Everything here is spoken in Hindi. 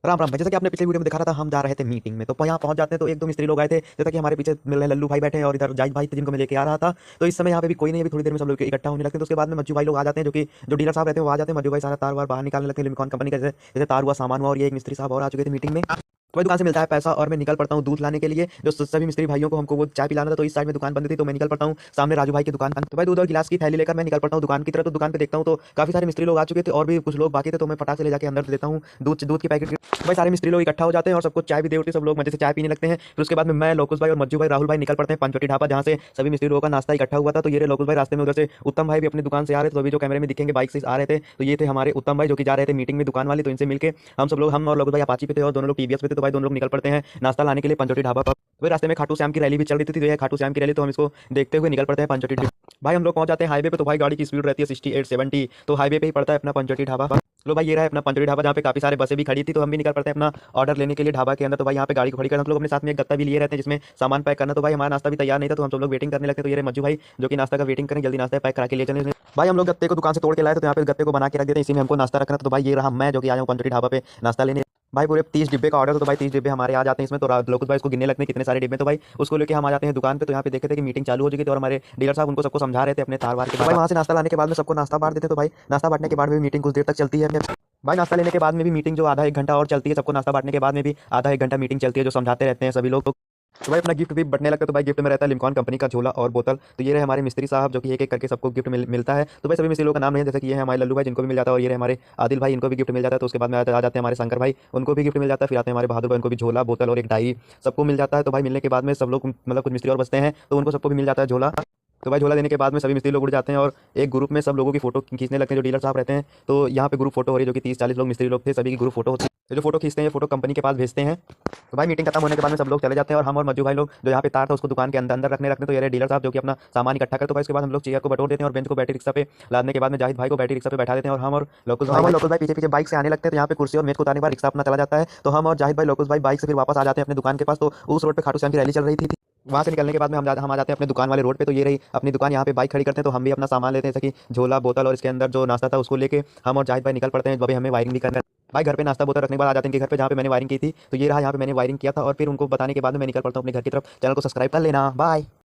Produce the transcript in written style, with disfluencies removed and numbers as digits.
राम राम भाई। जैसा कि आपने पिछले वीडियो में दिखा रहा था, हम जा रहे थे मीटिंग में, तो यहाँ पहुंच जाते हैं तो एक दो मिस्त्री लोग आए थे। जैसा कि हमारे पीछे मिल रहे लल्लू भाई बैठे हैं और इधर जाहिद भाई थे जिनको मैं लेके आ रहा था। तो इस समय यहाँ पे भी कोई नहीं है, अभी थोड़ी देर में सब लोग इकट्ठा होने लगते हैं। तो उसके बाद में मज्जू भाई लोग आ जाते हैं, जो डीलर साहब रहते हैं वो आ जाते हैं। मज्जू भाई सारा तार वार बाहर निकालने लगते हैं लिमिकॉन कंपनी का, जैसे जैसे तार हुआ, सामान हुआ। और ये एक मिस्त्री साहब और आ चुके थे मीटिंग में। तो भाई दुकान से मिलता है पैसा और मैं निकल पड़ता हूँ दूध लाने के लिए, जो सभी मिस्त्री भाइयों को हमको वो चाय पिलाना था। तो इस साइड में दुकान बंद थी तो मैं निकल पड़ता हूँ सामने राजू भाई की दुकान। तो भाई दूध और गिलास की थैली लेकर मैं निकल पड़ता हूँ दुकान की तरफ। तो दुकान पे देखता हूँ तो काफी सारे मिस्त्री लोग आ चुके थे और भी कुछ लोग बाकी थे। तो मैं फटाक से ले जाके अंदर देता हूँ दूध दूध की पैकेट। भाई सारे मिस्त्री लोग इकट्ठा हो जाते हैं और सबको चाय भी दे होती है, सब लोग मजे से चाय पीने लगते हैं। फिर उसके बाद में मैं, लोकुश भाई और मज्जू भाई, राहुल भाई निकल पड़ते हैं पंचवटी ढाबा, जहाँ से सभी मिस्त्री लोगों का नाश्ता इकट्ठा हुआ था। तो ये रहे लोकुश भाई रास्ते में, उधर से उत्तम भाई भी अपनी दुकान से आ रहे थे। तो अभी जो कैमरे में दिखेंगे बाइक से आ रहे थे, तो ये थे हमारे उत्तम भाई जो कि जा रहे थे मीटिंग में दुकान वाली। तो इनसे मिलके हम सब लोग, हम और लोकुश भाई अपाची पे थे और दोनों लोग टीवीएस पे थे। तो भाई दोनों लोग निकल पड़ते हैं नाश्ता लाने के लिए पंचवटी ढाबा पर। वही रास्ते में खाटू श्याम की रैली भी चल रही थी, तो ये है खाटू श्याम की रैली। तो हम इसको देखते हुए निकल पड़ते हैं पंचवटी ढाबा। भाई हम लोग पहुंच जाते हैं हाईवे पे। तो भाई गाड़ी की स्पीड रहती है 68-70, तो हाईवे पे ही पड़ता है अपना पंचवटी ढाबा। लो भाई ये रहा है अपना पंचवटी ढाबा, जहाँ पे काफी सारे बसें भी खड़ी थी। तो हम भी निकल पड़ते हैं अपना ऑर्डर लेने के लिए ढाबा के अंदर। तो भाई यहाँ पे गाड़ी को खड़ी कर हम लोग अपने साथ में एक गत्ता भी लिए रहते हैं जिसमें सामान पैक करना। तो भाई हमारा नाश्ता भी तैयार नहीं था तो हम सब लोग वेटिंग करने लगते हैं। तो ये रहे मज्जू भाई जो कि नाश्ता का वेटिंग करें, जल्दी नाश्ता पैक करा के लिए चले। भाई हम लोग गत्ते को दुकान से तोड़ के लाए थे, तो यहाँ पे गत्ते को बना के रख देते हैं, इसी में हमको नाश्ता रखना था। तो भाई ये रहा मैं जो कि आया हूँ पंचवटी ढाबा पे नाश्ता लेने। भाई पूरे 30 डिब्बे का ऑर्डर था। तो भाई 30 डिब्बे हमारे आ जाते हैं इसमें। तो लोकुश भाई उसको गिनने लगते हैं कितने सारे डिब्बे। तो भाई उसको लेके हम आ जाते हैं दुकान पे। तो यहाँ पे देखे थे कि मीटिंग चालू हो चुकी थी और हमारे डीलर साहब उनको सबको समझा रहे थे अपने तार वार के। भाई वहाँ से नाश्ता लाने के बाद में सबको नाश्ता बांट देते हैं। तो भाई नाश्ता बांटने के बाद भी मीटिंग कुछ देर तक चलती है। भाई नाश्ता लेने के बाद में भी मीटिंग जो आधा एक घंटा और चलती है, सबको नाश्ता बांटने के बाद में भी आधा एक घंटा मीटिंग चलती है, जो समझाते रहते हैं सभी लोग। तो भाई अपना गिफ्ट भी बटने लगता है। तो भाई गिफ्ट में रहता है लिमकॉन कंपनी का झोला और बोतल। तो ये रहे हमारे मिस्त्री साहब जो कि एक एक करके सबको गिफ्ट मिलता है। तो भाई सभी मिस्त्री लोगों का नाम नहीं है, जैसे कि ये है हमारे लल्लू भाई जिनको भी मिल जाता है, और ये रहे हमारे आदिल भाई इनको भी गिफ्ट मिल जाता है। तो उसके बाद में आ जाते हैं हमारे शंकर भाई, उनको भी गिफ्ट मिल जाता है। फिर आते हैं हमारे बहादुर भाई, उनको भी झोला, बोतल और एक डायरी सबको मिल जाता है। तो भाई मिलने के बाद में सब लोग, मतलब कुछ मिस्त्री और बचते हैं तो उनको सबको भी मिल जाता है झोला। तो भाई झोला देने के बाद में सभी मिस्त्री लोग उड़ जाते हैं और एक ग्रुप में सब लोगों की फोटो खींचने लगते हैं जो डीलर साहब रहते हैं। तो यहाँ पे ग्रुप फोटो हो रही है, जो कि 30-40 लोग मिस्त्री लोग थे, सभी की ग्रुप फोटो होती है। तो जो फोटो खींचते हैं ये फोटो कंपनी के पास भेजते हैं। तो भाई मीटिंग खत्म होने के बाद में सब लोग चले जाते हैं और हम और मज्जू भाई लोग जो यहाँ पे तार था उसको दुकान के अंदर अंदर रखने लगते हैं। तो ये रहे डीलर साहब जो कि अपना सामान इकट्ठा करते। तो भाई उसके बाद हम लोग चेयर को बटोर देते हैं और बेंच को बैटरी रिक्शा पे लादने के बाद में जाहिद भाई को बैटरी रिक्शा पे बैठा देते हैं। और हम और लोकुश भाई पीछे पीछे बाइक से आने लगते हैं। तो यहाँ पे कुर्सी और मेज को उतारने के बाद रिक्शा अपना चला जाता है। तो हम और जाहिद भाई, लोकुश भाई बाइक से फिर वापस आ जाते हैं अपने दुकान के पास। तो उस रोड पे खाटू श्याम की रैली चल रही थी। वहाँ से निकलने के बाद में हम आ जाते हैं अपने दुकान वाले रोड पे। तो ये रही अपनी दुकान, यहाँ पे बाइक खड़ी करते हैं। तो हम भी अपना सामान लेते हैं, जैसे कि झोला, बोतल और इसके अंदर जो नाश्ता था उसको लेके हम और जाहिद भाई निकल पड़ते हैं। अभी हमें वायरिंग भी करना है। भाई घर पे नाश्ता बोतल रखने के बाद आ जाते हैं इनके घर पे, जहाँ पे मैंने वायरिंग की थी। तो ये रहा यहाँ पे मैंने वायरिंग किया था और फिर उनको बताने के बाद में मैं निकल पड़ता हूँ अपने घर की तरफ। चैनल को सब्सक्राइब कर लेना। बाय।